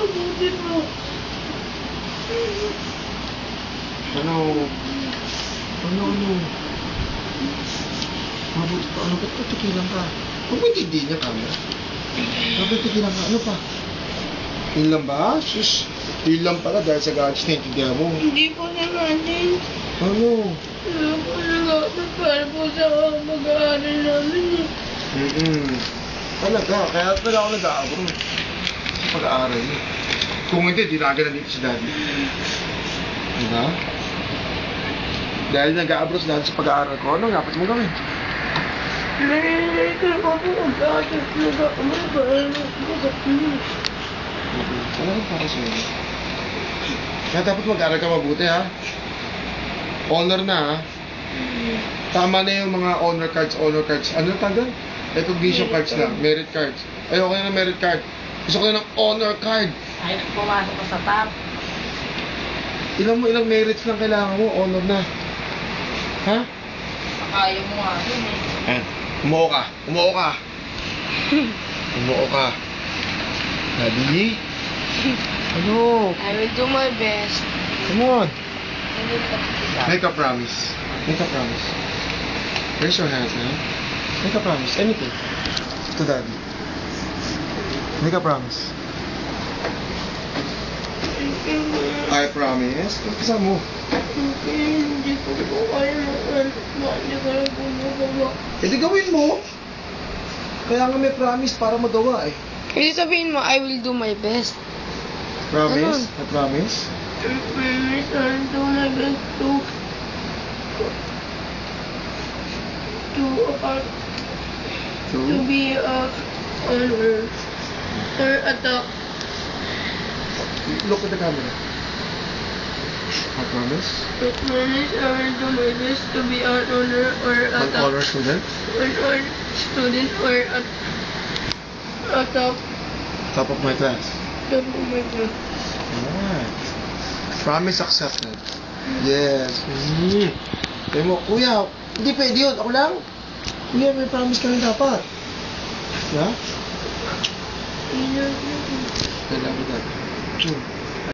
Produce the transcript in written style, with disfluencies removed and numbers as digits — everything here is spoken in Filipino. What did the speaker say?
mabuti po. Ano? Ano? Mabuti pa. Ano? Ba't patikilan ka? Huwag mo hindi niya camera. Bakit patikilan ka? Ano pa? Yun lang ba? Sus. Yun lang pala dahil sa gadgets na intindihan mo. Hindi po naman din. Ano? Wala po nag-aaral para po sa mag-aaral namin eh. Talaga. Kaya pala ako nag-aabro. Sa pag-aaral niya. Kung hindi, di na agad nandito si Daddy. Diba? Dahil nag-aabro si Daddy sa pag-aaral ko, ano dapat mo gawin? Nalilito ko po mag-aaral nag-aaral para mag-aaral. Talagang para sa'yo. Kaya dapat mag-aaral ka mabuti, ha? Honor na, ha? Tama na yung mga honor cards. Ano tawag? Recognition cards na. Merit cards. Ayoko na ng merit card. Gusto ko na ng honor card. Ay, pumasok ka sa top. Ilang merits lang kailangan mo, honor na. Ha? Kaya mo nga yun eh. Umuo ka. Umuo ka. Daddy? Ano? I will do my best. Come on. I will practice. Make a promise. Make a promise. Raise your hands now. Make a promise. Anything. To Daddy. Make a promise. I promise. Isa mo. Hindi ko po kaya hindi ko lang po magawa. Di gawin mo. Kaya nga may promise para magawa eh. Kasi sabihin mo, I will do my best. Promise? I promise? I promise I'll do my best to be a honor or a top. Look at the camera. I promise? I promise I will do my best to be an honor or a An top. honor student? An honor student or a top. Top of my class. Top of my class. Alright. Promise accepted. Yes. Kaya mo, kuya, hindi pwede yun. Ako lang. Kuya, may promise ka rin dapat. Yeah? I love you. I love you, Dad.